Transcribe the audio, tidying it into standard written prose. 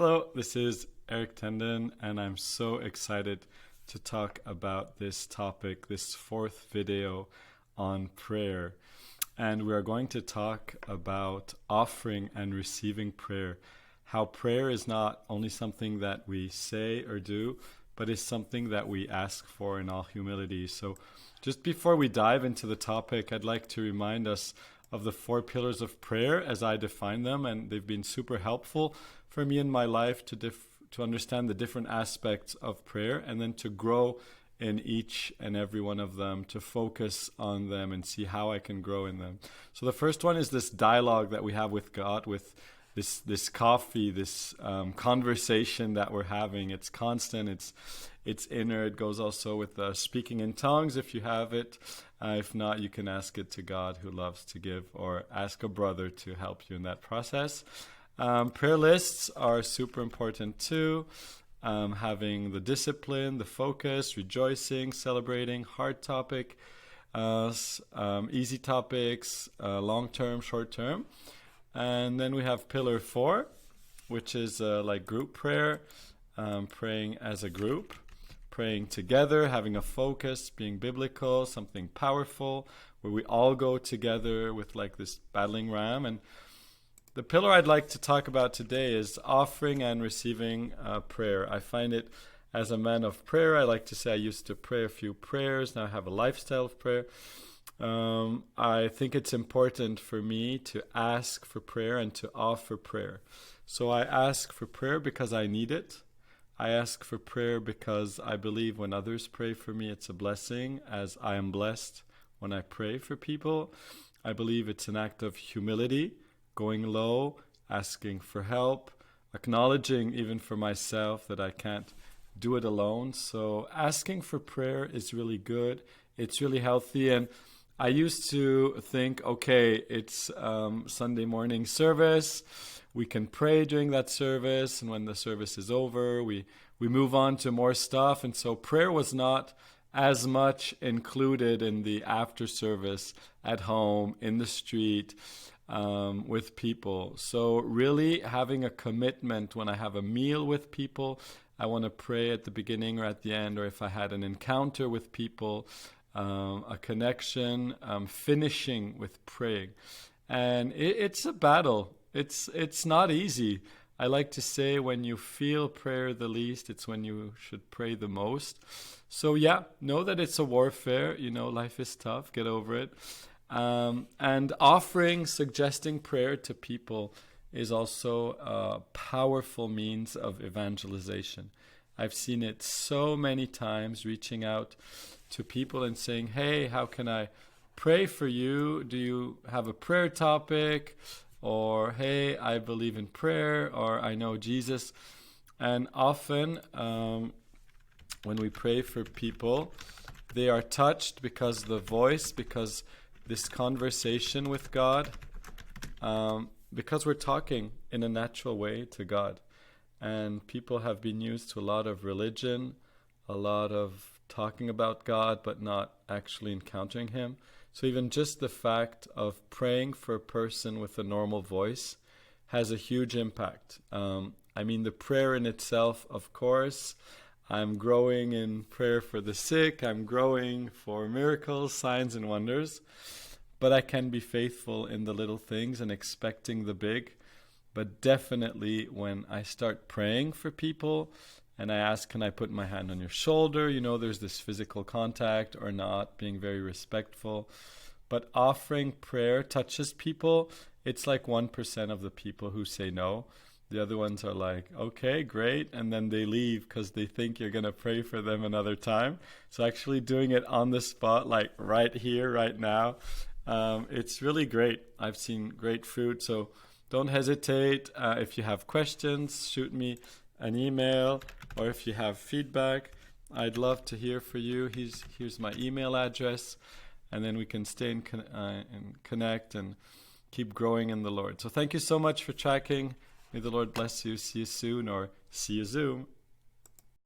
Hello, this is Eric Tenden, and I'm so excited to talk about this topic, this fourth video on prayer. And we are going to talk about offering and receiving prayer. How prayer is not only something that we say or do, but is something that we ask for in all humility. So just before we dive into the topic, I'd like to remind us of the 4 pillars of prayer as I define them, and they've been super helpful for me in my life to understand the different aspects of prayer and then to grow in each and every one of them, to focus on them and see how I can grow in them. So the first one is this dialogue that we have with God, with this coffee, this conversation that we're having. It's constant, it's inner. It goes also with speaking in tongues if you have it. If not, you can ask it to God who loves to give, or ask a brother to help you in that process. Prayer lists are super important too. Having the discipline, the focus, rejoicing, celebrating, hard topic, easy topics, long-term, short-term. And then we have pillar 4, which is like group prayer, praying as a group, praying together, having a focus, being biblical, something powerful, where we all go together with like this battling ram. And the pillar I'd like to talk about today is offering and receiving prayer. I find it, as a man of prayer, I like to say I used to pray a few prayers. Now I have a lifestyle of prayer. I think it's important for me to ask for prayer and to offer prayer. So I ask for prayer because I need it. I ask for prayer because I believe when others pray for me, it's a blessing, as I am blessed when I pray for people. I believe it's an act of humility, going low, asking for help, acknowledging even for myself that I can't do it alone. So asking for prayer is really good. It's really healthy. And I used to think, okay, it's Sunday morning service. We can pray during that service. And when the service is over, we move on to more stuff. And so prayer was not as much included in the after service, at home, in the street, with people. So really having a commitment when I have a meal with people, I want to pray at the beginning or at the end, or if I had an encounter with people, a connection, finishing with praying. And it's a battle. It's not easy. I like to say when you feel prayer the least, it's when you should pray the most. So yeah, know that it's a warfare. Life is tough. Get over it. And offering, suggesting prayer to people is also a powerful means of evangelization. I've seen it so many times, reaching out to people and saying, hey, how can I pray for you? Do you have a prayer topic? Or, hey, I believe in prayer, or I know Jesus. And often when we pray for people, they are touched because this conversation with God, because we're talking in a natural way to God. And people have been used to a lot of religion, a lot of talking about God, but not actually encountering Him. So even just the fact of praying for a person with a normal voice has a huge impact. The prayer in itself, of course, I'm growing in prayer for the sick. I'm growing for miracles, signs, and wonders. But I can be faithful in the little things and expecting the big. But definitely when I start praying for people and I ask, can I put my hand on your shoulder? There's this physical contact or not, being very respectful. But offering prayer touches people. It's like 1% of the people who say no. The other ones are like, okay, great. And then they leave because they think you're going to pray for them another time. So actually doing it on the spot, like right here, right now, it's really great. I've seen great fruit. So don't hesitate. If you have questions, shoot me an email, or if you have feedback, I'd love to hear from you. Here's my email address, and then we can stay and connect and keep growing in the Lord. So thank you so much for tracking. May the Lord bless you. See you soon, or see you Zoom.